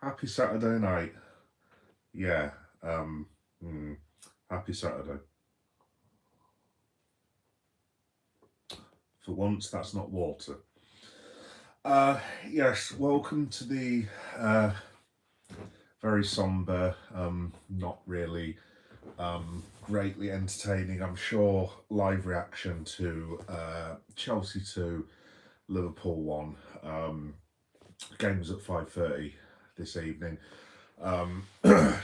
Happy Saturday night. Yeah. Um. Happy Saturday. For once, that's not water. Uh. Yes. Welcome to the uh very somber, not really greatly entertaining, I'm sure, live reaction to Chelsea 2, Liverpool 1. Game was at 5:30 this evening. Um,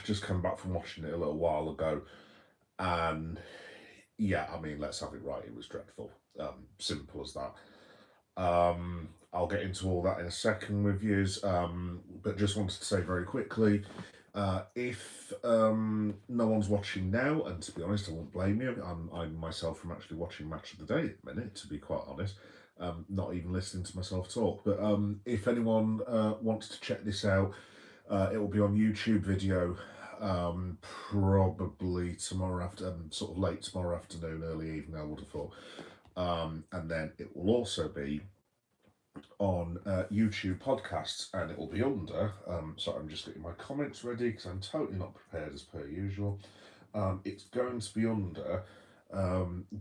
just come back from watching it a little while ago, and yeah, I mean, let's have it right. It was dreadful. Simple as that. I'll get into all that in a second with yous, but just wanted to say very quickly, if no one's watching now, and to be honest, I won't blame you. I myself am actually watching Match of the Day at the minute, to be quite honest. Not even listening to myself talk. But if anyone wants to check this out, it will be on YouTube video, probably tomorrow after, sort of late tomorrow afternoon, early evening, I would have thought. And then it will also be on YouTube podcasts, and it will be under. So I'm just getting my comments ready because I'm totally not prepared as per usual. It's going to be under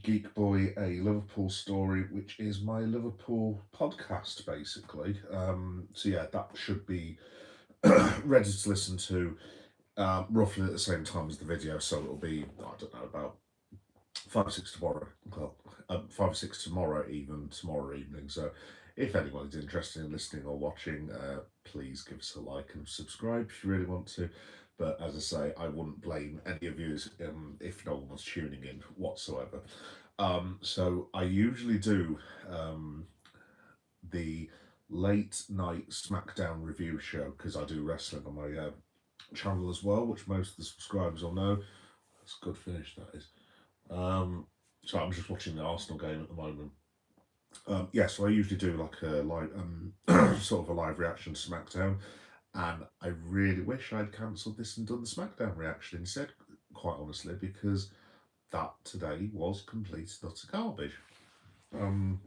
Geek Boy, a Liverpool story, which is my Liverpool podcast, basically. So yeah, that should be ready to listen to roughly at the same time as the video. So it'll be, I don't know, about 5 6 tomorrow. Well, 5 6 tomorrow, even tomorrow evening. So, if anyone's interested in listening or watching, please give us a like and subscribe if you really want to. But as I say, I wouldn't blame any of you if no one was tuning in whatsoever. So I usually do the late night SmackDown review show because I do wrestling on my channel as well, which most of the subscribers will know. That's a good finish, that is. So I'm just watching the Arsenal game at the moment. Yeah, so I usually do like a live, sort of a live reaction to SmackDown, and I really wish I'd cancelled this and done the SmackDown reaction instead. Quite honestly, because that today was complete utter garbage. Um,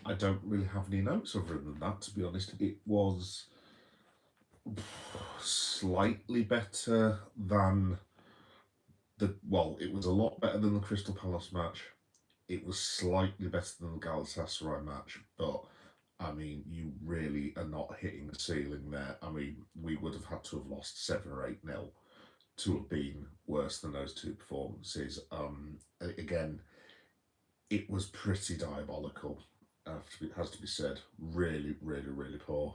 I don't really have any notes other than that. To be honest, it was slightly better than it was a lot better than the Crystal Palace match. It was slightly better than the Galatasaray match, but I mean, you really are not hitting the ceiling there. I mean, we would have had to have lost 7 or 8 nil to have been worse than those two performances. Again, it was pretty diabolical. Has to be said. Really, really, really poor.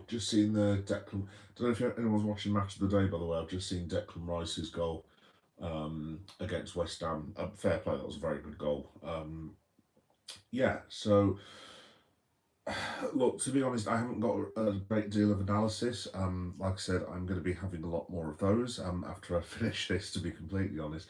Just seen the Declan. Don't know if anyone's watching Match of the Day, by the way. I've just seen Declan Rice's goal against West Ham. Fair play, that was a very good goal. Yeah, so look, to be honest, I haven't got a great deal of analysis. Like I said, I'm going to be having a lot more of those after I finish this, to be completely honest.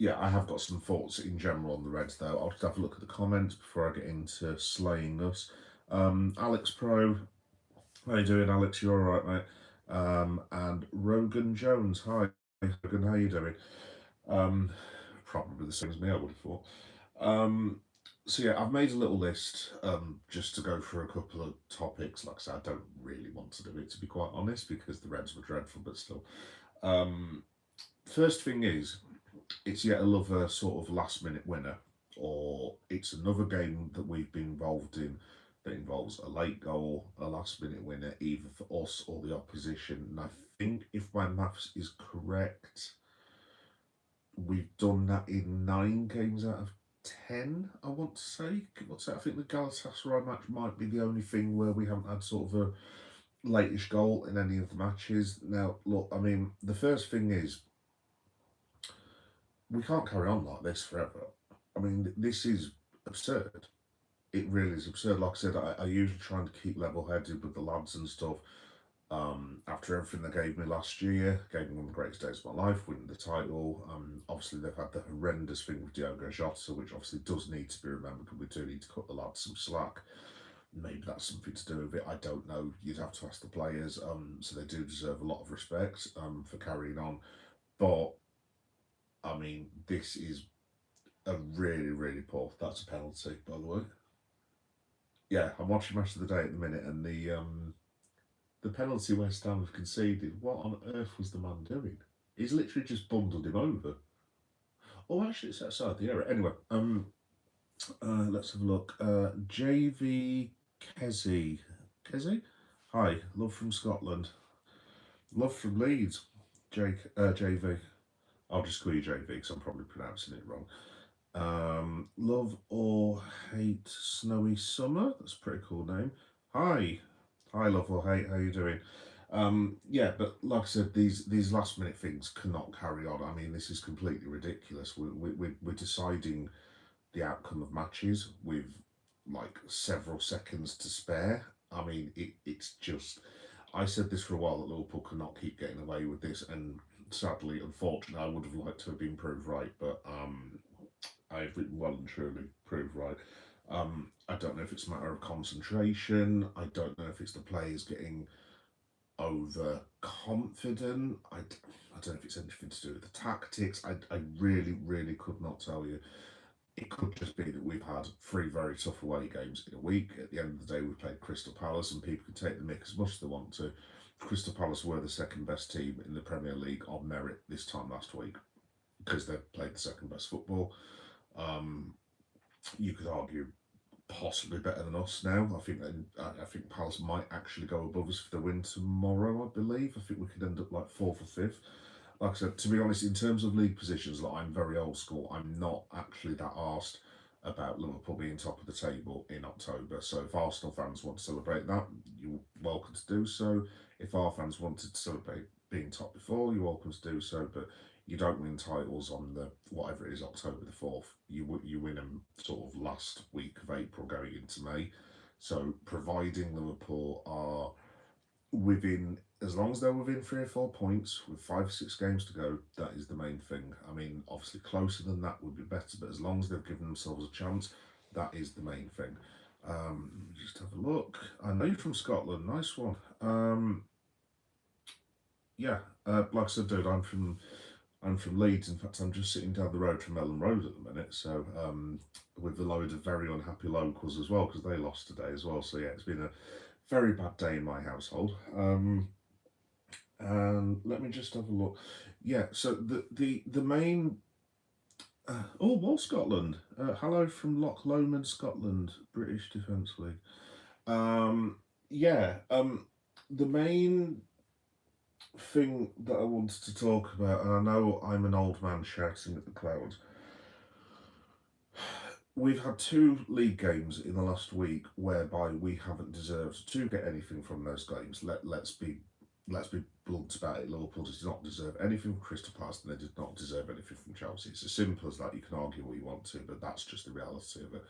Yeah, I have got some thoughts in general on the Reds, though. I'll just have a look at the comments before I get into slaying us. Alex Pro, how you doing, Alex? You all right, mate? And Rogan Jones, hi, Rogan, how you doing? Um, Probably the same as me, I would have thought. So yeah, I've made a little list just to go through a couple of topics. Like I said, I don't really want to do it, to be quite honest, because the Reds were dreadful, but still. First thing is, it's yet another sort of last minute winner, or it's another game that we've been involved in that involves a late goal, a last minute winner, either for us or the opposition. And I think if my maths is correct, we've done that in 9 games out of 10, I want to say. I think the Galatasaray match might be the only thing where we haven't had sort of a latish goal in any of the matches. Now, look, I mean, the first thing is we can't carry on like this forever. I mean, this is absurd. It really is absurd. Like I said, I usually try and keep level headed with the lads and stuff. After everything they gave me last year, gave me one of the greatest days of my life, winning the title. Obviously, they've had the horrendous thing with Diogo Jota, which obviously does need to be remembered, and we do need to cut the lads some slack. Maybe that's something to do with it. I don't know. You'd have to ask the players. So they do deserve a lot of respect for carrying on. But I mean, this is a really, really poor. That's a penalty, by the way. Yeah, I'm watching Match of the Day at the minute, and The penalty West Ham have conceded, what on earth was the man doing? He's literally just bundled him over. Oh, actually, it's outside the area. Anyway, let's have a look. JV Kessie. Kessie? Hi, love from Scotland. Love from Leeds. JV. I'll just call you JV because I'm probably pronouncing it wrong. Love or hate Snowy Summer. That's a pretty cool name. Hi. Hi, love or hate. How you doing? Yeah, but like I said, these last minute things cannot carry on. I mean, this is completely ridiculous. We're deciding the outcome of matches with like several seconds to spare. I mean, it's just. I said this for a while that Liverpool cannot keep getting away with this, and sadly, unfortunately, I would have liked to have been proved right, but I've been well and truly proved right. I don't know if it's a matter of concentration. I don't know if it's the players getting overconfident. I don't know if it's anything to do with the tactics. I really, really could not tell you. It could just be that we've had three very tough away games in a week. At the end of the day, we played Crystal Palace, and people can take the mick as much as they want to. Crystal Palace were the second best team in the Premier League on merit this time last week because they played the second best football. You could argue possibly better than us now. I think Palace might actually go above us if they win tomorrow. I believe. I think we could end up like fourth or fifth. Like I said, to be honest, in terms of league positions, like I'm very old school. I'm not actually that arsed about Liverpool being top of the table in October. So if Arsenal fans want to celebrate that, you're welcome to do so. If our fans wanted to celebrate being top before, you're welcome to do so. But you don't win titles on the whatever it is October the 4th. You win them sort of last week of April going into May. So providing Liverpool are within, as long as they're within 3 or 4 points with 5 or 6 games to go, that is the main thing. I mean, obviously closer than that would be better, but as long as they've given themselves a chance, that is the main thing. Just have a look. I know you're from Scotland. Nice one. Yeah, like I said, dude, I'm from Leeds. In fact, I'm just sitting down the road from Ellen Road at the minute. So with a load of very unhappy locals as well because they lost today as well. So yeah, it's been a very bad day in my household. And let me just have a look. Yeah, so the main. Oh, well, Scotland. Hello from Loch Lomond, Scotland, British Defence League. Yeah. The main thing that I wanted to talk about, and I know I'm an old man shouting at the clouds. We've had 2 league games in the last week whereby we haven't deserved to get anything from those games. Let's be blunt about it. Liverpool does not deserve anything from Crystal Palace, and they did not deserve anything from Chelsea. It's as simple as that. You can argue what you want to, but that's just the reality of it.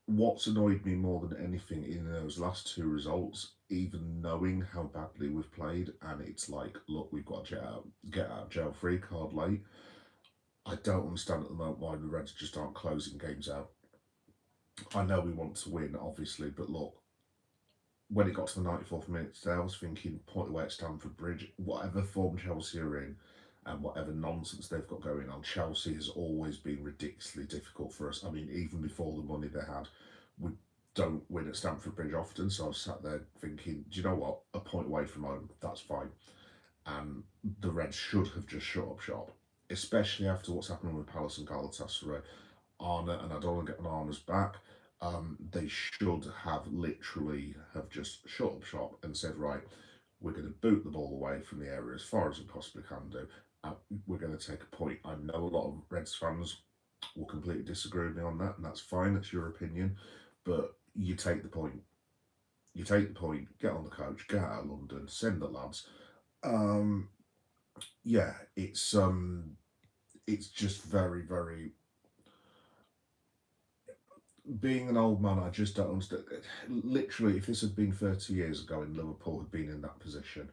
What's annoyed me more than anything in those last 2 results, even knowing how badly we've played, and it's like, look, we've got to get out of jail free card late. I don't understand at the moment why the Reds just aren't closing games out. I know we want to win, obviously, but look, when it got to the 94th minute today, I was thinking, point away at Stamford Bridge, whatever form Chelsea are in and whatever nonsense they've got going on, Chelsea has always been ridiculously difficult for us. I mean, even before the money they had, we don't win at Stamford Bridge often, so I was sat there thinking, do you know what? A point away from home, that's fine. And the Reds should have just shut up shop, especially after what's happening with Palace and Galatasaray. Arna, and I don't want to get on Arna's back, they should have literally have just shut up shop and said, right, we're going to boot the ball away from the area as far as we possibly can do. We're going to take a point. I know a lot of Reds fans will completely disagree with me on that, and that's fine. That's your opinion, but you take the point. You take the point. Get on the coach. Get out of London. Send the lads. Yeah, it's just very, very. Being an old man, I just don't understand. Literally, if this had been 30 years ago and Liverpool had been in that position,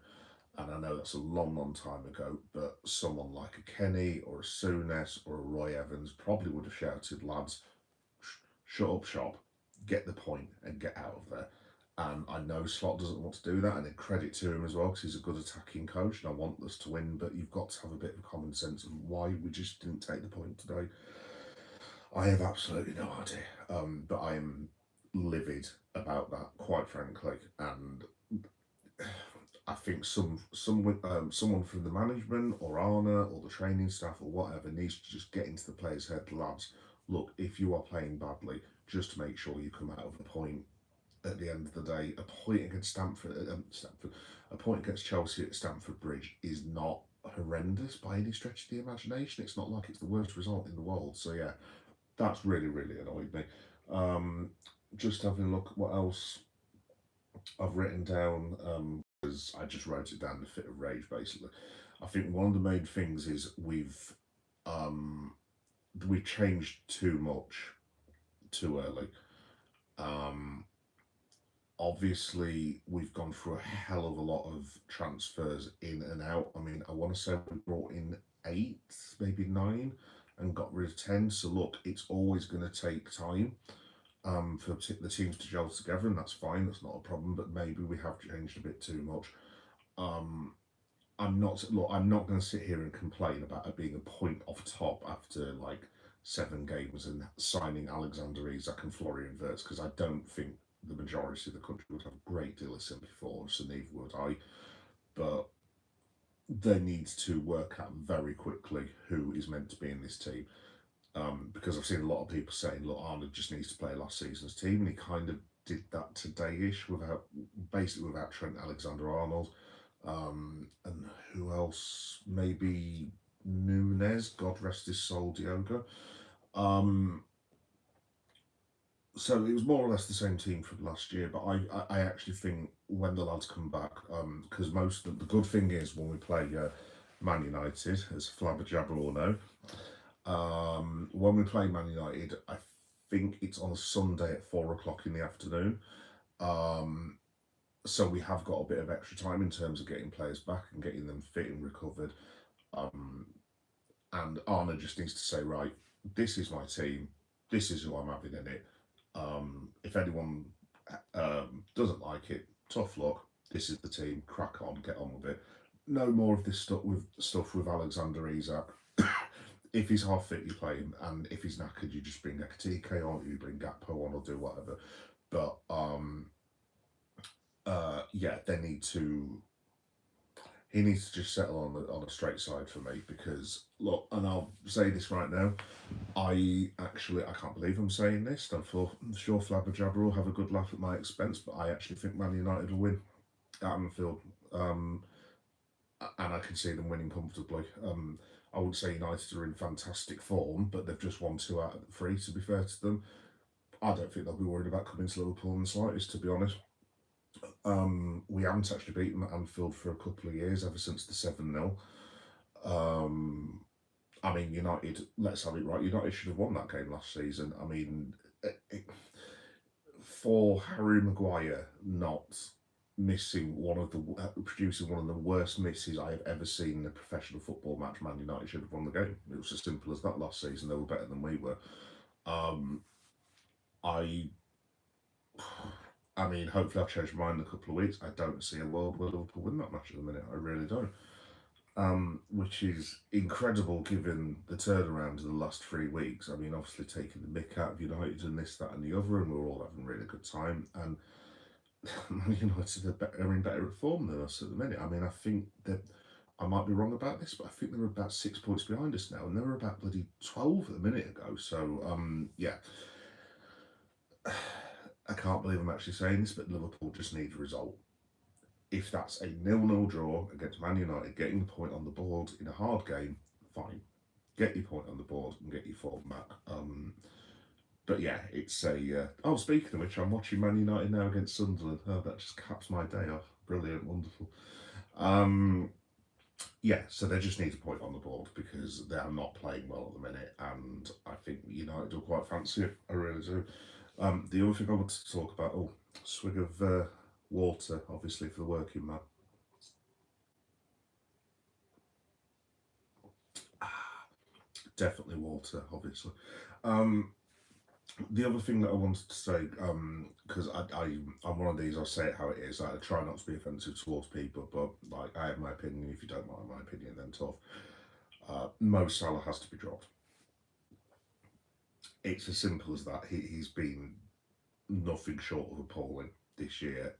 and I know that's a long, long time ago, but someone like a Kenny or a Souness or a Roy Evans probably would have shouted, lads, shut up shop, get the point and get out of there. And I know Slot doesn't want to do that, and credit to him as well because he's a good attacking coach and I want us to win, but you've got to have a bit of common sense of why we just didn't take the point today. I have absolutely no idea, but I am livid about that, quite frankly. And I think someone from the management or Arna or the training staff or whatever needs to just get into the players' head, lads. Look, if you are playing badly, just make sure you come out of a point at the end of the day. A point against Stamford, a point against Chelsea at Stamford Bridge is not horrendous by any stretch of the imagination. It's not like it's the worst result in the world. So yeah, that's really really annoyed me. Um, just having a look at what else I've written down. Because I just wrote it down in a fit of rage. Basically, I think one of the main things is um, we've changed too much too early. Um, Obviously we've gone through a hell of a lot of transfers in and out. I mean, I want to say we brought in 8, maybe 9, and got rid of 10. So look, it's always going to take time for the teams to gel together, and that's fine. That's not a problem. But maybe we have changed a bit too much. Um, I'm not going to sit here and complain about it being a point off top after like 7 games and signing Alexander Isak and Florian Wirtz, because I don't think the majority of the country would have a great deal of sympathy for, so neither would I. But they need to work out very quickly who is meant to be in this team. Because I've seen a lot of people saying, look, Arnold just needs to play last season's team, and he kind of did that today-ish without Trent Alexander-Arnold. And who else? Maybe Nunez, God rest his soul, Diogo. Um, so it was more or less the same team from last year, but I actually think when the lads come back, because most of the good thing is when we play Man United, as Flabber Jabber will know, when we play Man United, I think it's on a Sunday at 4 o'clock in the afternoon. Um, so we have got a bit of extra time in terms of getting players back and getting them fit and recovered. Um, and Arna just needs to say, right, this is my team, this is who I'm having in it. If anyone doesn't like it, tough luck. This is the team. Crack on, get on with it. No more of this stuff with Alexander Isak. If he's half fit, you play him, and if he's knackered, you just bring Ekatike on, you bring Gakpo on, or do whatever. But yeah, they need to. He needs to just settle on a straight side for me, because look, and I'll say this right now, I can't believe I'm saying this. I'm sure Flabber Jabber will have a good laugh at my expense, but I actually think Man United will win at Anfield, and I can see them winning comfortably. I wouldn't say United are in fantastic form, but they've just won 2 out of 3. To be fair to them, I don't think they'll be worried about coming to Liverpool in the slightest, to be honest. We haven't actually beaten them at Anfield for a couple of years, ever since the 7-0. I mean, United, let's have it right, United should have won that game last season. I mean, for Harry Maguire not producing one of the worst misses I have ever seen in a professional football match, Man United should have won the game. It was as simple as that last season. They were better than we were. Um, I I mean, hopefully I'll change my mind in a couple of weeks. I don't see a world where Liverpool win that match at the minute. I really don't. Which is incredible given the turnaround in the last 3 weeks. I mean, obviously taking the mick out of United and this, that, and the other, and we're all having a really good time. And Man United are in better form than us at the minute. I mean, I think that I might be wrong about this, but I think they're about 6 points behind us now, and they were about bloody 12 a minute ago. So, yeah. I can't believe I'm actually saying this, but Liverpool just need a result. If that's a 0-0 draw against Man United, getting the point on the board in a hard game, fine. Get your point on the board and get your form back. But yeah, it's a. Oh, speaking of which, I'm watching Man United now against Sunderland. Oh, that just caps my day off. Brilliant, wonderful. Yeah, so they just need a point on the board because they are not playing well at the minute, and I think United will quite fancy it. I really do. The other thing I wanted to talk about, swig of water, obviously, for the working man. Definitely water, obviously. The other thing that I wanted to say, because I'm one of these, I'll say it how it is. I try not to be offensive towards people, but like I have my opinion. If you don't like my opinion, then tough. Mo Salah has to be dropped. It's as simple as that. He's been nothing short of appalling this year.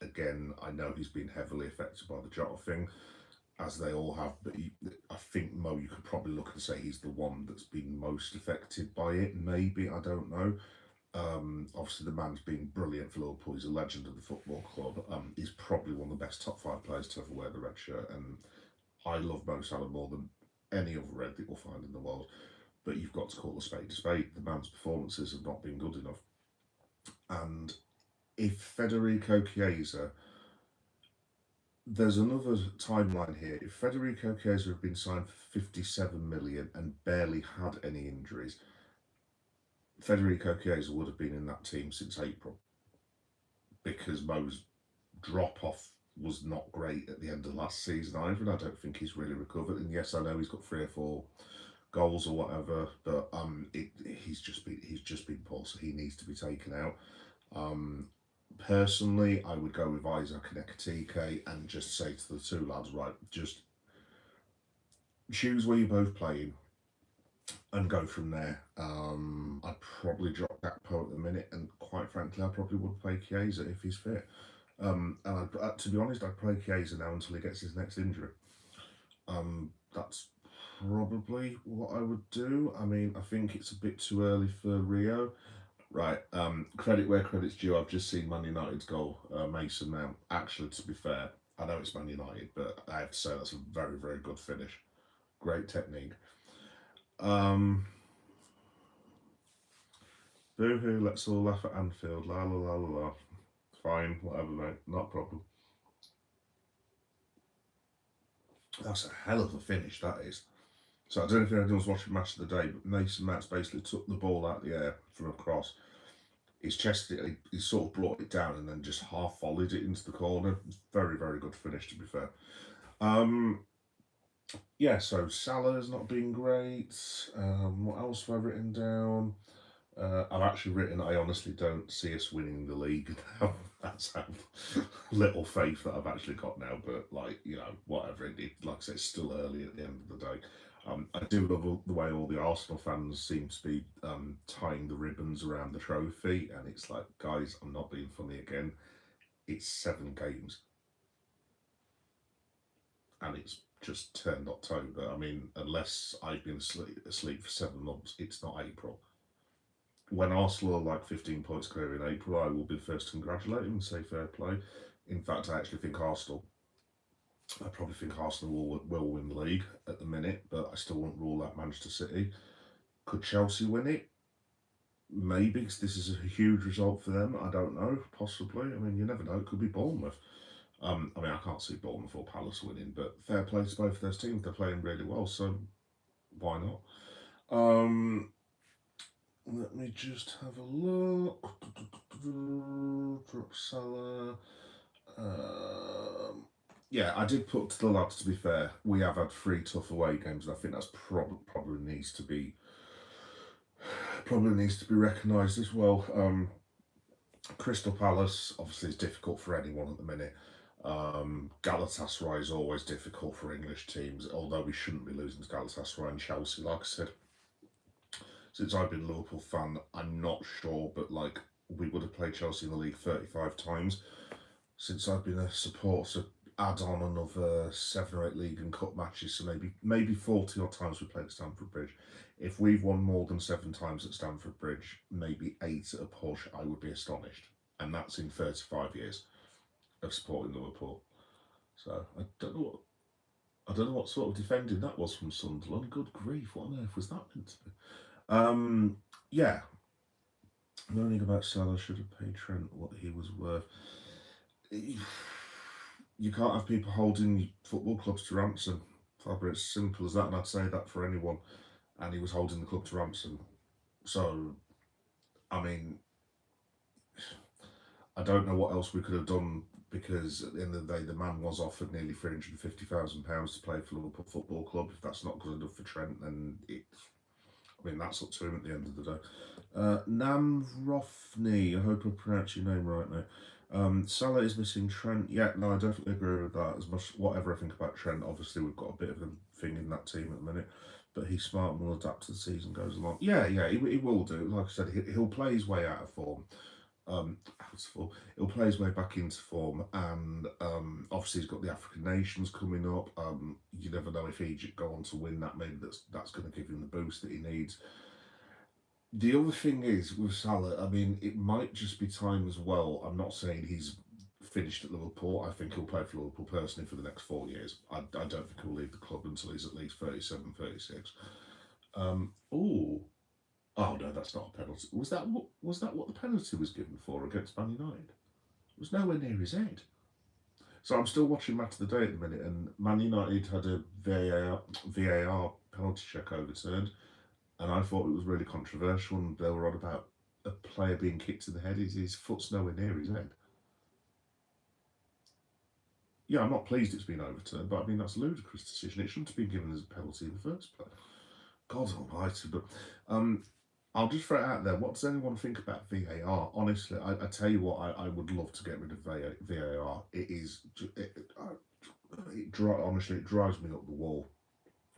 Again, I know he's been heavily affected by the Jota thing, as they all have, but I think Mo, you could probably look and say he's the one that's been most affected by it. Maybe, I don't know. Obviously, the man's been brilliant for Liverpool. He's a legend of the football club. He's probably one of the best top 5 players to ever wear the red shirt, and I love Mo Salah more than any other red that you'll find in the world. But you've got to call a spade a spade. The man's performances have not been good enough. And if Federico Chiesa, there's another timeline here. If Federico Chiesa had been signed for 57 million and barely had any injuries, Federico Chiesa would have been in that team since April, because Mo's drop off was not great at the end of last season either, and I don't think he's really recovered. And yes, I know he's got 3 or 4 goals or whatever, but he's just been poor, so he needs to be taken out. Personally, I would go with Isaac and Ekatike and just say to the 2 lads, right, just choose where you're both playing and go from there. I'd probably drop Gakpo at the minute, and quite frankly, I probably would play Chiesa if he's fit. And to be honest, I'd play Chiesa now until he gets his next injury. That's probably what I would do. I mean, I think it's a bit too early for Rio. Right, credit where credit's due. I've just seen Man United's goal, Mason Mount. Actually, to be fair, I know it's Man United, but I have to say that's a very, very good finish. Great technique. Boo-hoo, let's all laugh at Anfield. La la la la la. Fine, whatever, mate. Not a problem. That's a hell of a finish, that is. So I don't know if anyone's watching Match of the Day, but Mason Mount basically took the ball out of the air from a cross. He's chested it, he sort of brought it down and then just half volleyed it into the corner. Very, very good finish, to be fair. Yeah, so Salah's not been great. What else have I written down? I've actually written, I honestly don't see us winning the league now. That's how little faith that I've actually got now. But, like, you know, whatever. Like I say, it's still early at the end of the day. I do love the way all the Arsenal fans seem to be tying the ribbons around the trophy. And it's like, guys, I'm not being funny again. It's 7 games. And it's just turned October. I mean, unless I've been asleep for 7 months, it's not April. When Arsenal are like 15 points clear in April, I will be the first to congratulate him and say fair play. In fact, I actually think I probably think Arsenal will win the league at the minute, but I still won't rule out Manchester City. Could Chelsea win it? Maybe, because this is a huge result for them. I don't know, possibly. I mean, you never know. It could be Bournemouth. I mean, I can't see Bournemouth or Palace winning, but fair play to both of those teams. They're playing really well, so why not? Let me just have a look. Drop Salah. Yeah, I did put to the lads, to be fair. We have had 3 tough away games, and I think that's probably needs to be recognised as well. Crystal Palace, obviously, is difficult for anyone at the minute. Galatasaray is always difficult for English teams, although we shouldn't be losing to Galatasaray and Chelsea, like I said. Since I've been a Liverpool fan, I'm not sure, but like we would have played Chelsea in the league 35 times. Since I've been a supporter, add on another 7 or 8 league and cup matches, so maybe 40 odd times we played at Stamford Bridge. If we've won more than 7 times at Stamford Bridge, maybe 8 at a push, I would be astonished. And that's in 35 years of supporting Liverpool. So I don't know what sort of defending that was from Sunderland. Good grief, what on earth was that meant to be? Yeah. Learning about Salah, should have paid Trent what he was worth. You can't have people holding football clubs to ransom. It's simple as that, and I'd say that for anyone. And he was holding the club to ransom. So, I mean, I don't know what else we could have done, because at the end of the day, the man was offered nearly £350,000 to play for Liverpool Football Club. If that's not good enough for Trent, then that's up to him at the end of the day. Nam Rofny, I hope I pronounced your name right now. Salah is missing Trent. Yeah, no, I definitely agree with that. As much, whatever I think about Trent, obviously we've got a bit of a thing in that team at the minute, but he's smart and will adapt as the season goes along. Yeah, he will do. Like I said, he'll play his way out of form. Out of form. He'll play his way back into form, and obviously he's got the African nations coming up. You never know if Egypt go on to win that. Maybe that's going to give him the boost that he needs. The other thing is with Salah, I mean, it might just be time as well. I'm not saying he's finished at Liverpool. I think he'll play for Liverpool personally for the next 4 years. I don't think he'll leave the club until he's at least 37, 36. Oh, oh no, that's not a penalty. Was that what the penalty was given for against Man United? It was nowhere near his head. So I'm still watching Match of the Day at the minute, and Man United had a VAR penalty check overturned, and I thought it was really controversial. And they were on about a player being kicked in the head. His foot's nowhere near his head. Yeah, I'm not pleased it's been overturned, but I mean that's a ludicrous decision. It shouldn't have been given as a penalty in the first place. God Almighty! But I'll just throw it out there. What does anyone think about VAR? Honestly, I tell you what, I would love to get rid of VAR. It is, honestly, it drives me up the wall.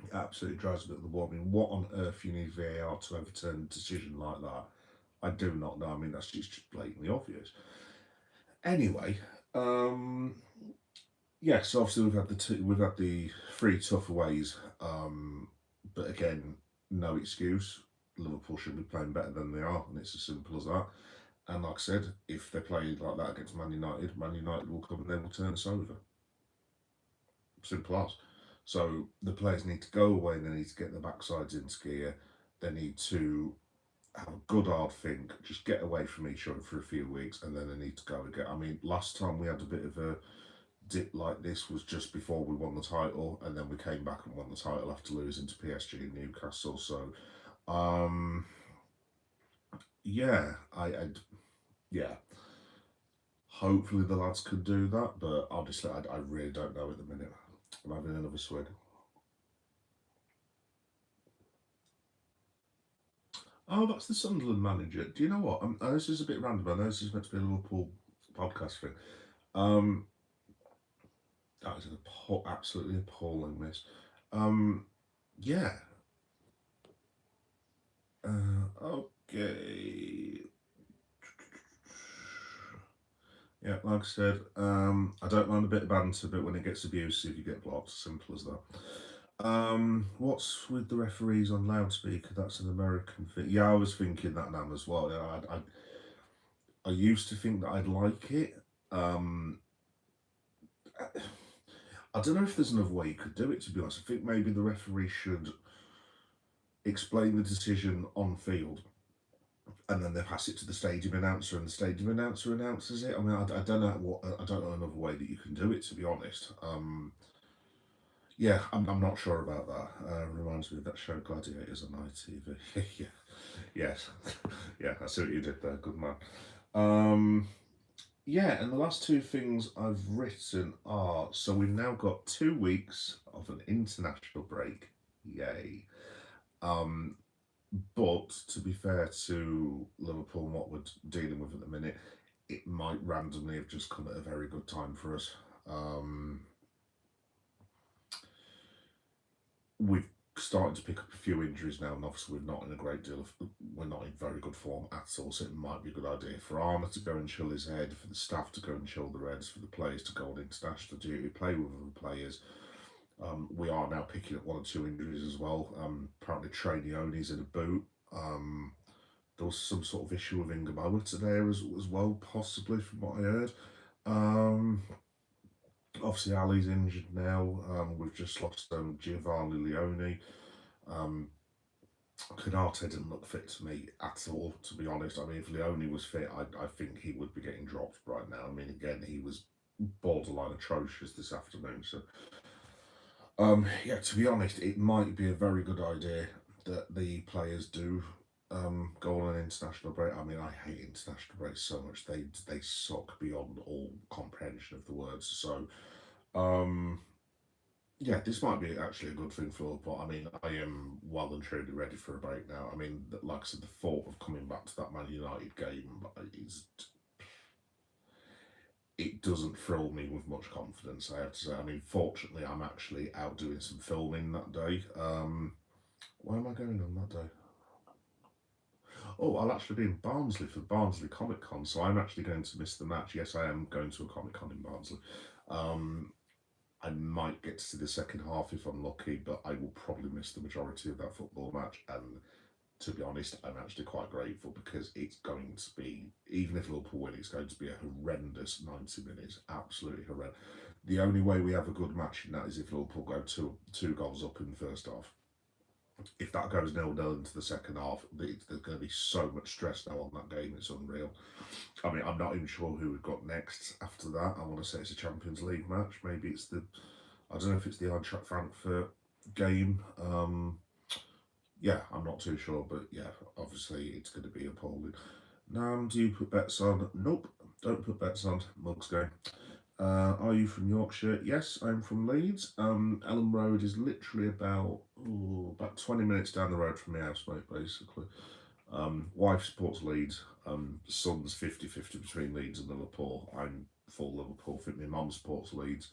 It absolutely drives me up the wall. I mean, what on earth you need VAR to overturn a decision like that? I do not know. I mean, that's just blatantly obvious. Anyway, yes, obviously we've had the three tough aways, but again, no excuse. Liverpool should be playing better than they are, and it's as simple as that. And like I said, if they play like that against Man United will come and they will turn us over. Simple as. So the players need to go away. They need to get their backsides into gear. They need to have a good hard think. Just get away from each other for a few weeks, and then they need to go again. I mean, last time we had a bit of a dip like this was just before we won the title, and then we came back and won the title after losing to PSG and Newcastle. So, yeah, yeah. Hopefully the lads could do that, but honestly, I really don't know at the minute. I'm having another swig. Oh, that's the Sunderland manager. Do you know what? I know this is a bit random. I know this is meant to be a Liverpool podcast thing. Um, that is an absolutely appalling miss. Yeah. Okay. Yeah, like I said, I don't mind a bit of banter, but when it gets abusive, you get blocked. Simple as that. What's with the referees on loudspeaker? That's an American thing. Yeah, I was thinking that now as well. Yeah, I used to think that I'd like it. I don't know if there's another way you could do it, to be honest. I think maybe the referee should explain the decision on field, and then they pass it to the stadium announcer, and the stadium announcer announces it. I mean, I don't know I don't know another way that you can do it, to be honest. Yeah, I'm not sure about that. Reminds me of that show Gladiators on ITV. Yeah, yes, yeah, I see what you did there. Good man. Yeah, and the last two things I've written are, so we've now got 2 weeks of an international break. Yay. But to be fair to Liverpool and what we're dealing with at the minute, it might randomly have just come at a very good time for us. We've started to pick up a few injuries now, and obviously we're not in very good form at all. So it might be a good idea for Armour to go and chill his head, for the staff to go and chill the Reds, for the players to go on international duty, play with other players. We are now picking up one or two injuries as well. Apparently, Trainioni's in a boot. There was some sort of issue with Ingamoa today as well, possibly from what I heard. Obviously, Ali's injured now. We've just lost Giovanni Leone. Canate didn't look fit to me at all, to be honest. I mean, if Leone was fit, I think he would be getting dropped right now. I mean, again, he was borderline atrocious this afternoon. So, yeah, to be honest, it might be a very good idea that the players do go on an international break. I mean, I hate international breaks so much. They suck beyond all comprehension of the words. So, yeah, this might be actually a good thing for Liverpool. I mean, I am well and truly ready for a break now. I mean, like I said, the thought of coming back to that Man United game it doesn't thrill me with much confidence, I have to say. I mean, fortunately, I'm actually out doing some filming that day. Where am I going on that day? Oh, I'll actually be in Barnsley for Barnsley Comic Con, so I'm actually going to miss the match. Yes, I am going to a Comic Con in Barnsley. I might get to see the second half if I'm lucky, but I will probably miss the majority of that football match. And to be honest, I'm actually quite grateful because it's going to be, even if Liverpool win, it's going to be a horrendous 90 minutes. Absolutely horrendous. The only way we have a good match in that is if Liverpool go two goals up in the first half. If that goes 0-0 into the second half, there's going to be so much stress now on that game. It's unreal. I mean, I'm not even sure who we've got next after that. I want to say it's a Champions League match. Maybe it's I don't know if it's the Eintracht Frankfurt game. Yeah, I'm not too sure, but yeah, obviously it's going to be appalling. Nam, do you put bets on? Nope, don't put bets on. Mug's going. Are you from Yorkshire? Yes, I'm from Leeds. Ellen Road is literally about 20 minutes down the road from my house, mate, basically. Wife supports Leeds. Son's 50-50 between Leeds and Liverpool. I'm full Liverpool. I think my mum supports Leeds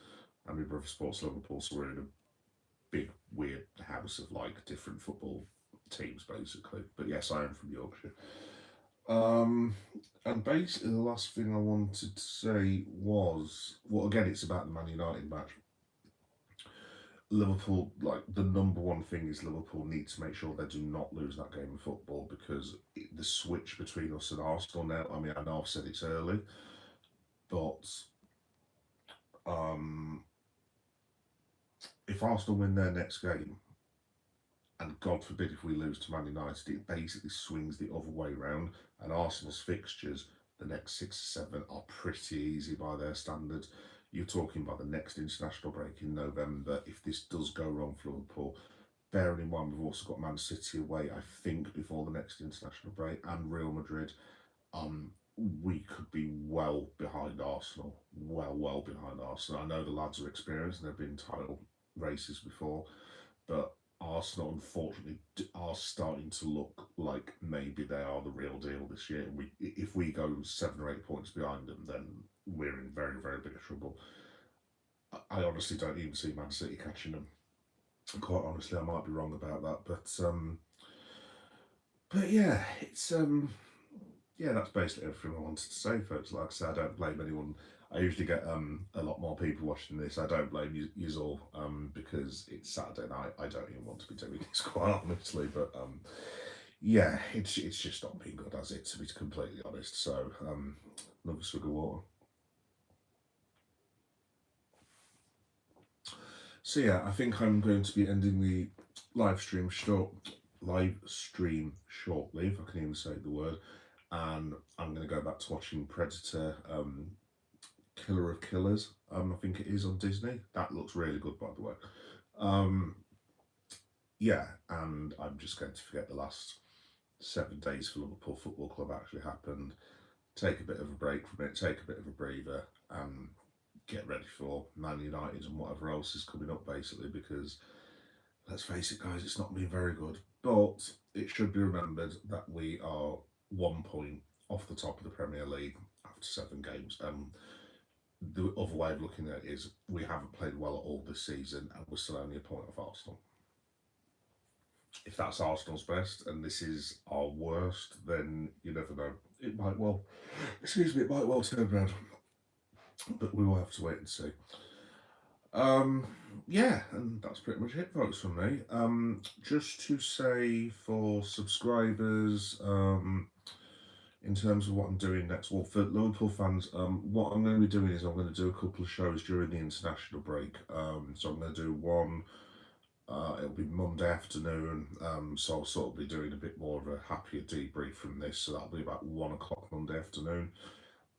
and my brother supports Liverpool, so we're in a big, weird house of like different football teams, basically. But yes, I am from Yorkshire. And basically, the last thing I wanted to say was, well, again, it's about the Man United match. Liverpool, like the number one thing is Liverpool need to make sure they do not lose that game of football because the switch between us and Arsenal now. I mean, I know I've said it's early, but if Arsenal win their next game, and God forbid if we lose to Man United, it basically swings the other way round. And Arsenal's fixtures, the next 6 or 7, are pretty easy by their standards. You're talking about the next international break in November. If this does go wrong for Liverpool, bearing in mind we've also got Man City away, I think, before the next international break, and Real Madrid, we could be well behind Arsenal. Well behind Arsenal. I know the lads are experienced and they've been title races before, but Arsenal, unfortunately, are starting to look like maybe they are the real deal this year. If we go 7 or 8 points behind them, then we're in very, very big trouble. I honestly don't even see Man City catching them. Quite honestly, I might be wrong about that, but yeah, it's yeah, that's basically everything I wanted to say, folks. Like I said, I don't blame anyone. I usually get a lot more people watching this. I don't blame you all because it's Saturday night. I don't even want to be doing this, quite honestly. But yeah, it's just not been good, has it? To be completely honest. So another swig of water. So yeah, I think I'm going to be ending the live stream shortly, if I can even say the word, and I'm going to go back to watching Predator, Killer of Killers. I think it is on Disney. That looks really good, by the way. Yeah, and I'm just going to forget the last 7 days for Liverpool Football Club actually happened. Take a bit of a break from it. Take a bit of a breather, and get ready for Man United and whatever else is coming up, basically, because let's face it, guys, it's not been very good. But it should be remembered that we are 1 point off the top of the Premier League after 7 games. The other way of looking at it is we haven't played well at all this season and we're still only a point off Arsenal. If that's Arsenal's best and this is our worst, then you never know. It might well turn around. But we will have to wait and see. Yeah, and that's pretty much it, folks, from me. Just to say for subscribers, in terms of what I'm doing next, well, for Liverpool fans, what I'm going to be doing is I'm going to do a couple of shows during the international break. So I'm going to do one, it'll be Monday afternoon, so I'll sort of be doing a bit more of a happier debrief from this, so that'll be about 1 o'clock Monday afternoon.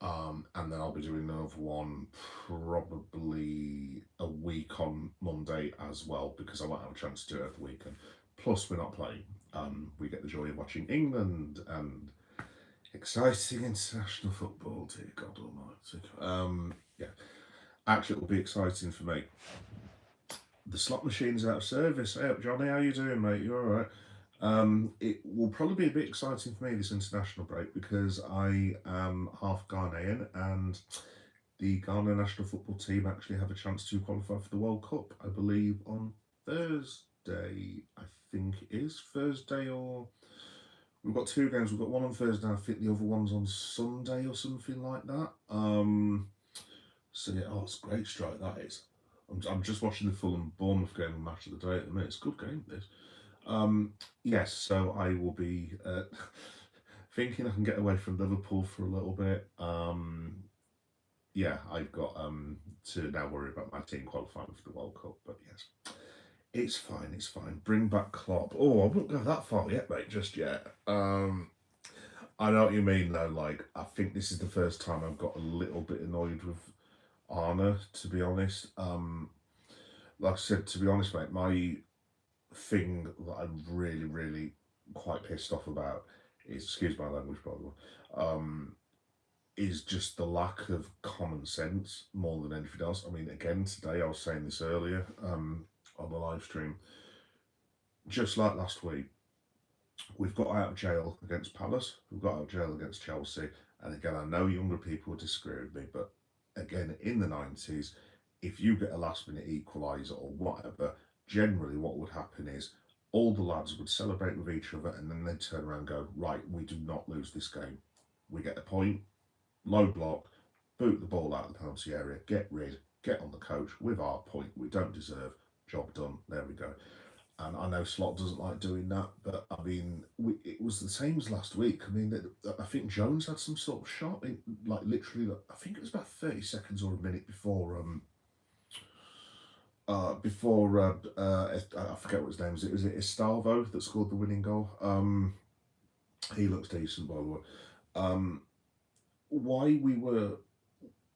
And then I'll be doing another one probably a week on Monday as well, because I won't have a chance to do it at the weekend. Plus, we're not playing. We get the joy of watching England and exciting international football, dear God Almighty. Yeah, actually, it will be exciting for me. The slot machine's out of service. Hey up, Johnny, how you doing, mate? You all right? It will probably be a bit exciting for me this international break because I am half Ghanaian and the Ghana national football team actually have a chance to qualify for the World Cup, I believe, on Thursday. I think it is Thursday or we've got two games. We've got one on Thursday. I think the other one's on Sunday or something like that. So yeah, oh, it's a great strike that is. I'm just watching the Fulham Bournemouth game, match of the day at the minute. It's a good game this. Yes, so I will be thinking I can get away from Liverpool for a little bit. Yeah, I've got to now worry about my team qualifying for the World Cup, but yes. It's fine, it's fine. Bring back Klopp. Oh, I wouldn't go that far yet, mate, just yet. I know what you mean though, like I think this is the first time I've got a little bit annoyed with Arna, to be honest. Like I said, to be honest, mate, my thing that I'm really, really quite pissed off about is, excuse my language, by the way, is just the lack of common sense more than anything else. I mean, again, today I was saying this earlier on the live stream, just like last week, we've got out of jail against Palace, we've got out of jail against Chelsea, and again, I know younger people would disagree with me, but again, in the 90s, if you get a last minute equaliser or whatever, generally what would happen is all the lads would celebrate with each other and then they'd turn around and go, right, we do not lose this game. We get a point, low block, boot the ball out of the penalty area, get rid, get on the coach with our point we don't deserve, job done, there we go. And I know Slot doesn't like doing that, but I mean, it was the same as last week. I mean, I think Jones had some sort of shot, like literally, I think it was about 30 seconds or a minute before I forget what his name is. Was it Estalvo that scored the winning goal? He looks decent, by the way. Why we were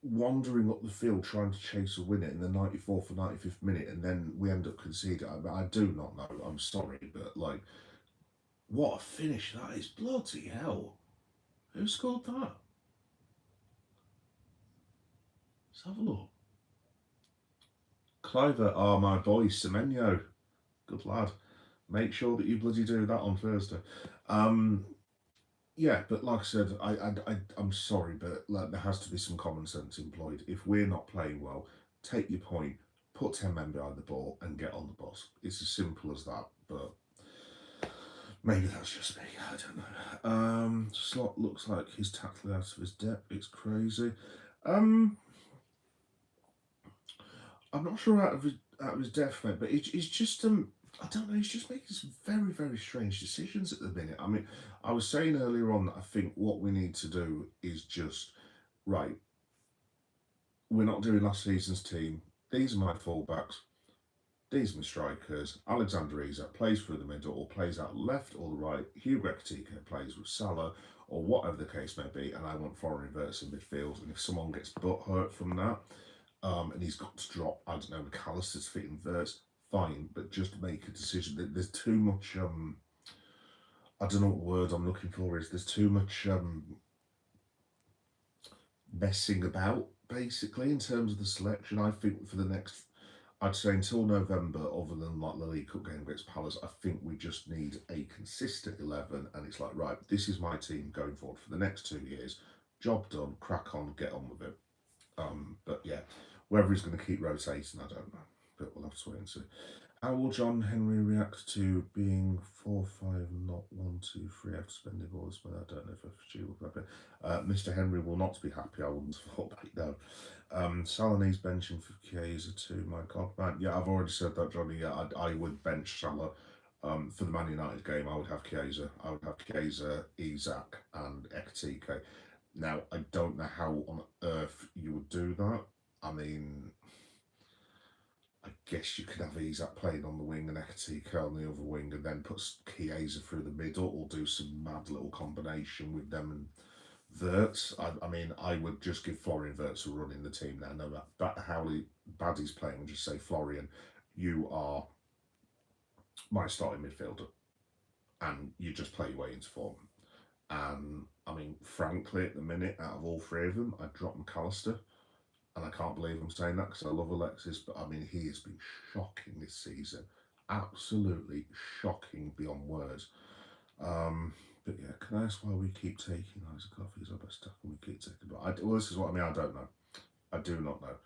wandering up the field trying to chase a winner in the 94th or 95th minute and then we end up conceding, I do not know. I'm sorry, but like, what a finish that is. Bloody hell. Who scored that? Let's have a look. Cliver, oh my boy, Semenyo. Good lad. Make sure that you bloody do that on Thursday. Yeah, but like I said, I'm sorry, but like, there has to be some common sense employed. If we're not playing well, take your point, put 10 men behind the ball and get on the bus. It's as simple as that, but maybe that's just me, I don't know. Slot looks like he's tackling out of his depth. It's crazy. I'm not sure out of his depth, mate, but he's just I don't know. He's just making some very, very strange decisions at the minute. I mean, I was saying earlier on that I think what we need to do is just, right, we're not doing last season's team. These are my fullbacks. These are my strikers. Alexander Isak plays through the middle or plays out left or the right. Hugo Ekitike plays with Salah or whatever the case may be. And I want foreign inverts in midfield. And if someone gets butt hurt from that and he's got to drop, I don't know, McAllister's feet inverts, fine, but just make a decision. There's too much, I don't know what word I'm looking for is, there's too much messing about, basically, in terms of the selection. I think for the next, I'd say until November, other than like the League Cup game against Palace, I think we just need a consistent 11, and it's like, right, this is my team going forward for the next 2 years. Job done, crack on, get on with it. But yeah, whether he's going to keep rotating, I don't know. But we'll have to wait and see. How will John Henry react to being 4-5, not 1-2-3 after spending all this money? I don't know if FG will be happy. Mr. Henry will not be happy, I wouldn't have thought, no. Salah needs benching for Chiesa too, my God, man. Yeah, I've already said that, Johnny. Yeah, I would bench Salah. For the Man United game, I would have Chiesa. I would have Chiesa, Isak, and Ekitike. Now, I don't know how on earth you would do that. I mean, I guess you could have Isak playing on the wing and Ekitike on the other wing and then put Chiesa through the middle or do some mad little combination with them and Wirtz. I mean, I would just give Florian Wirtz a run in the team now. No matter how bad he's playing, and just say, Florian, you are my starting midfielder. And you just play your way into form. And I mean, frankly, at the minute, out of all three of them, I'd drop McAllister. And I can't believe I'm saying that because I love Alexis, but I mean, he has been shocking this season. Absolutely shocking beyond words. But yeah, can I ask why we keep taking Isaac off? He's our best tackle, we keep taking. But well, this is what I mean, I don't know. I do not know.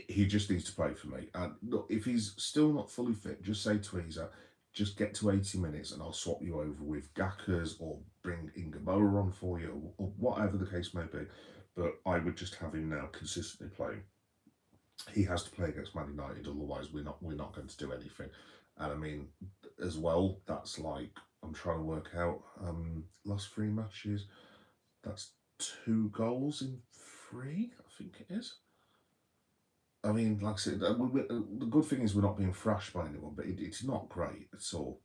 He just needs to play for me. And look, if he's still not fully fit, just say to Isak, just get to 80 minutes and I'll swap you over with Gackers or bring Ingamoa on for you, or whatever the case may be. But I would just have him now consistently playing. He has to play against Man United, otherwise we're not going to do anything. And I mean, as well, that's like, I'm trying to work out last 3 matches. That's 2 goals in 3, I think it is. I mean, like I said, the good thing is we're not being thrashed by anyone, but it's not great at all.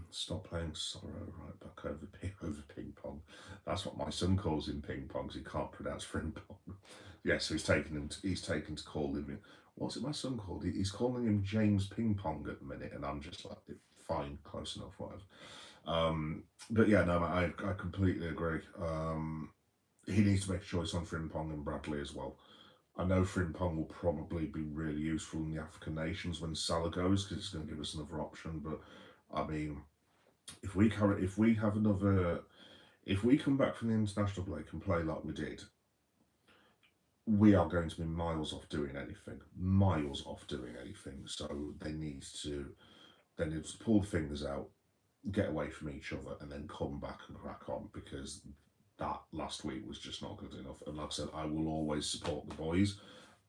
Stop playing sorrow right back over ping pong. That's what my son calls him, ping pong, because he can't pronounce ping pong. Yeah, so he's taken to call him. What's it my son called? He's calling him James Ping Pong at the minute, and I'm just like, fine, close enough, whatever. But yeah, no, I completely agree. He needs to make a choice on Frimpong and Bradley as well. I know Frimpong will probably be really useful in the African nations when Salah goes, because it's going to give us another option. But I mean, if we come back from the international break and play like we did, we are going to be miles off doing anything. Miles off doing anything. So they need to pull the fingers out, get away from each other, and then come back and crack on, because that last week was just not good enough. And like I said, I will always support the boys,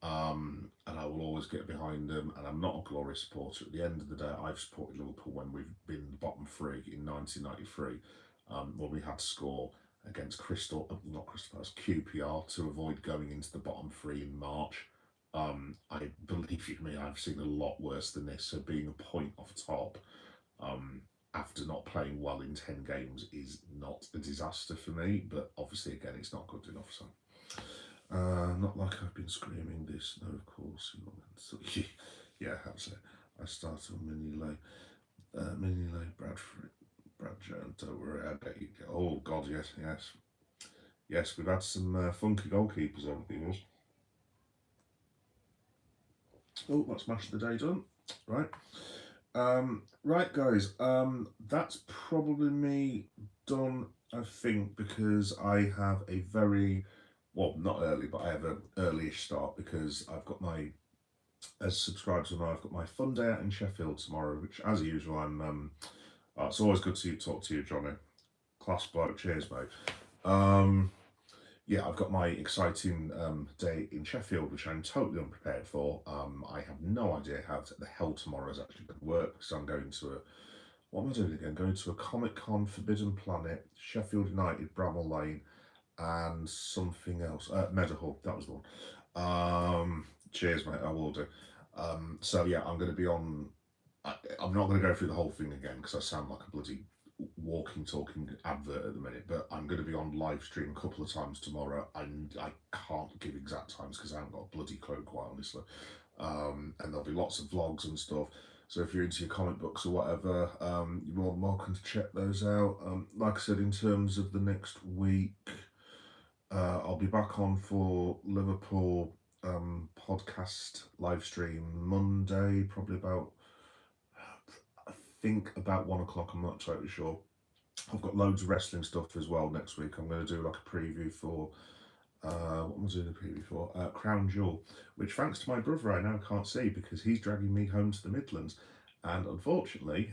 and I will always get behind them. And I'm not a glory supporter. At the end of the day, I've supported Liverpool when we've been the bottom 3 in 1993, when we had to score against not Crystal Palace, QPR, to avoid going into the bottom 3 in March. I believe you me, I've seen a lot worse than this. So being a point off top, after not playing well in 10 games is not a disaster for me, but obviously, again, it's not good enough. So, not like I've been screaming this. No, of course. So, yeah, that's it. I started on Mini Lay, Brad Jones. Don't worry, I bet you get. Oh God, yes. We've had some funky goalkeepers over the years. Oh, that's match of the day done. Right. Right, guys, that's probably me done, I think, because I have a very, well, not early, but I have an early-ish start, because I've got as subscribers know, I've got my fun day out in Sheffield tomorrow, which, as usual, it's always good to talk to you, Johnny. Class bloke, cheers, mate. Yeah, I've got my exciting day in Sheffield, which I'm totally unprepared for. I have no idea how the hell tomorrow is actually going to work, because I'm going to what am I doing again? Going to a Comic-Con, Forbidden Planet, Sheffield United, Bramall Lane, and something else. Meadowhall, that was the one. Cheers, mate, I will do. So yeah, I'm going to be on. I'm not going to go through the whole thing again, because I sound like a bloody walking, talking advert at the minute, but I'm going to be on live stream a couple of times tomorrow, and I can't give exact times because I haven't got a bloody clue, quite honestly. And there'll be lots of vlogs and stuff. So if you're into your comic books or whatever, you're more than welcome to check those out. Like I said, in terms of the next week, I'll be back on for Liverpool podcast live stream Monday, probably about, I think about 1 o'clock. I'm not totally sure. I've got loads of wrestling stuff as well next week. I'm going to do like a preview for what am I doing a preview for? Crown Jewel, which, thanks to my brother, I now can't see because he's dragging me home to the Midlands. And unfortunately,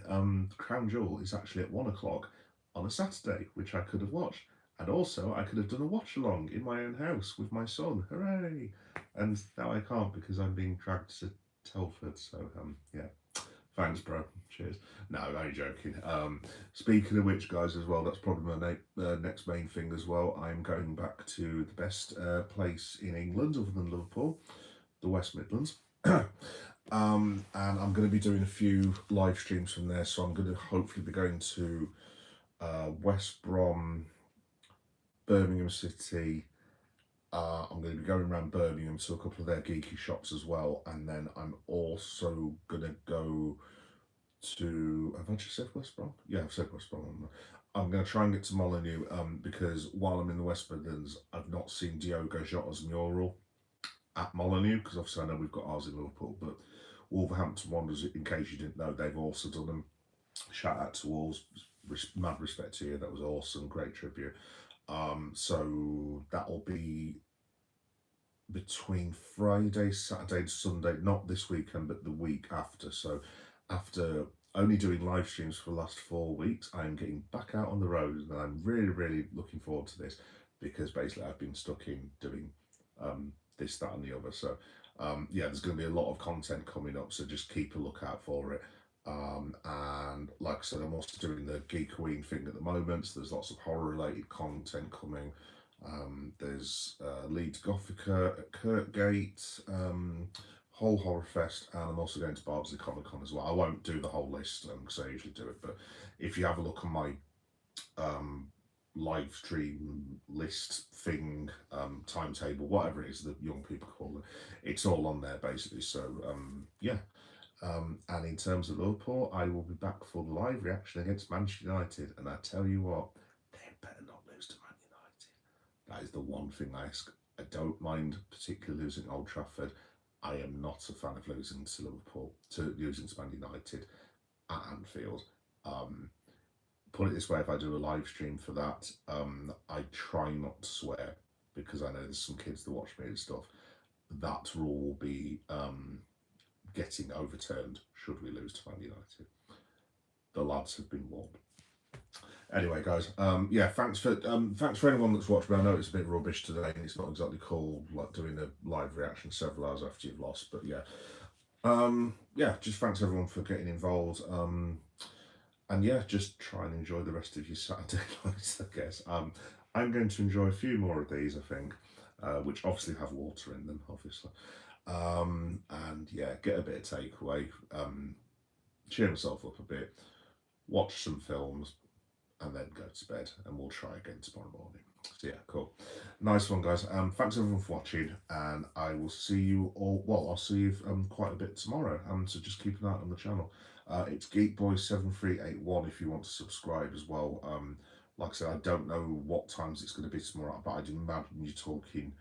Crown Jewel is actually at 1 o'clock on a Saturday, which I could have watched. And also, I could have done a watch along in my own house with my son. Hooray! And now I can't because I'm being dragged to Telford. So, yeah. Thanks, bro. Cheers. No, only joking. Speaking of which, guys, as well, that's probably my next main thing as well. I'm going back to the best place in England, other than Liverpool, the West Midlands. And I'm going to be doing a few live streams from there. So I'm going to hopefully be going to West Brom, Birmingham City. I'm going to be going around Birmingham to a couple of their geeky shops as well. And then I'm also going to go to, have I just said West Brom? Yeah, I've said West Brom. I'm going to try and get to Molineux because while I'm in the West Midlands, I've not seen Diogo Jota's mural at Molineux, because obviously I know we've got ours in Liverpool, but Wolverhampton Wanderers, in case you didn't know, they've also done them. Shout out to Wolves, mad respect to you, that was awesome, great tribute. So that'll be between Friday, Saturday and Sunday, not this weekend, but the week after. So after only doing live streams for the last 4 weeks. I'm getting back out on the road, and I'm really looking forward to this, because basically I've been stuck in doing this, that, and the other. So yeah, there's going to be a lot of content coming up, so just keep a lookout for it. And like I said, I'm also doing the Geekoween thing at the moment, so there's lots of horror related content coming. There's Leeds Gothica at Kirkgate, Hull Horror Fest, and I'm also going to Barnsley Comic Con as well. I won't do the whole list because I usually do it, but if you have a look on my live stream list thing, timetable, whatever it is that young people call it, it's all on there basically. So yeah. And in terms of Liverpool, I will be back for the live reaction against Manchester United, and I tell you what, they better not lose to Man United. That is the one thing I ask. I don't mind particularly losing at Old Trafford. I am not a fan of losing to Liverpool, to losing to Man United at Anfield. Put it this way, if I do a live stream for that, I try not to swear, because I know there's some kids that watch me and stuff. That rule will be getting overturned should we lose to Man United. The lads have been warned. Anyway, guys, yeah, thanks for anyone that's watched me. I know it's a bit rubbish today, and it's not exactly cool, like doing a live reaction several hours after you've lost. But yeah, yeah, just thanks everyone for getting involved. And yeah, just try and enjoy the rest of your Saturday nights, I guess. I'm going to enjoy a few more of these, I think, which obviously have water in them, obviously. And yeah, get a bit of takeaway, cheer myself up a bit, watch some films, and then go to bed, and we'll try again tomorrow morning. So yeah, cool. Nice one, guys. Thanks everyone for watching, and I will see you all, well, I'll see you quite a bit tomorrow, so just keep an eye on the channel. It's Geekboy7381 if you want to subscribe as well. Like I said, I don't know what times it's going to be tomorrow, but I'd imagine you're talking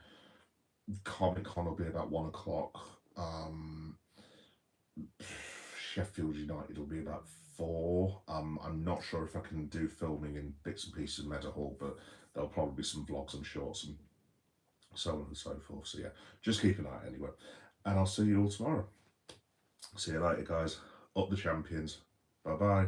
Comic Con will be about 1 o'clock. Sheffield United will be about 4. I'm not sure if I can do filming in bits and pieces of Meadowhall, but there'll probably be some vlogs and shorts and so on and so forth. So yeah, just keep an eye anyway. And I'll see you all tomorrow. See you later, guys. Up the champions. Bye bye.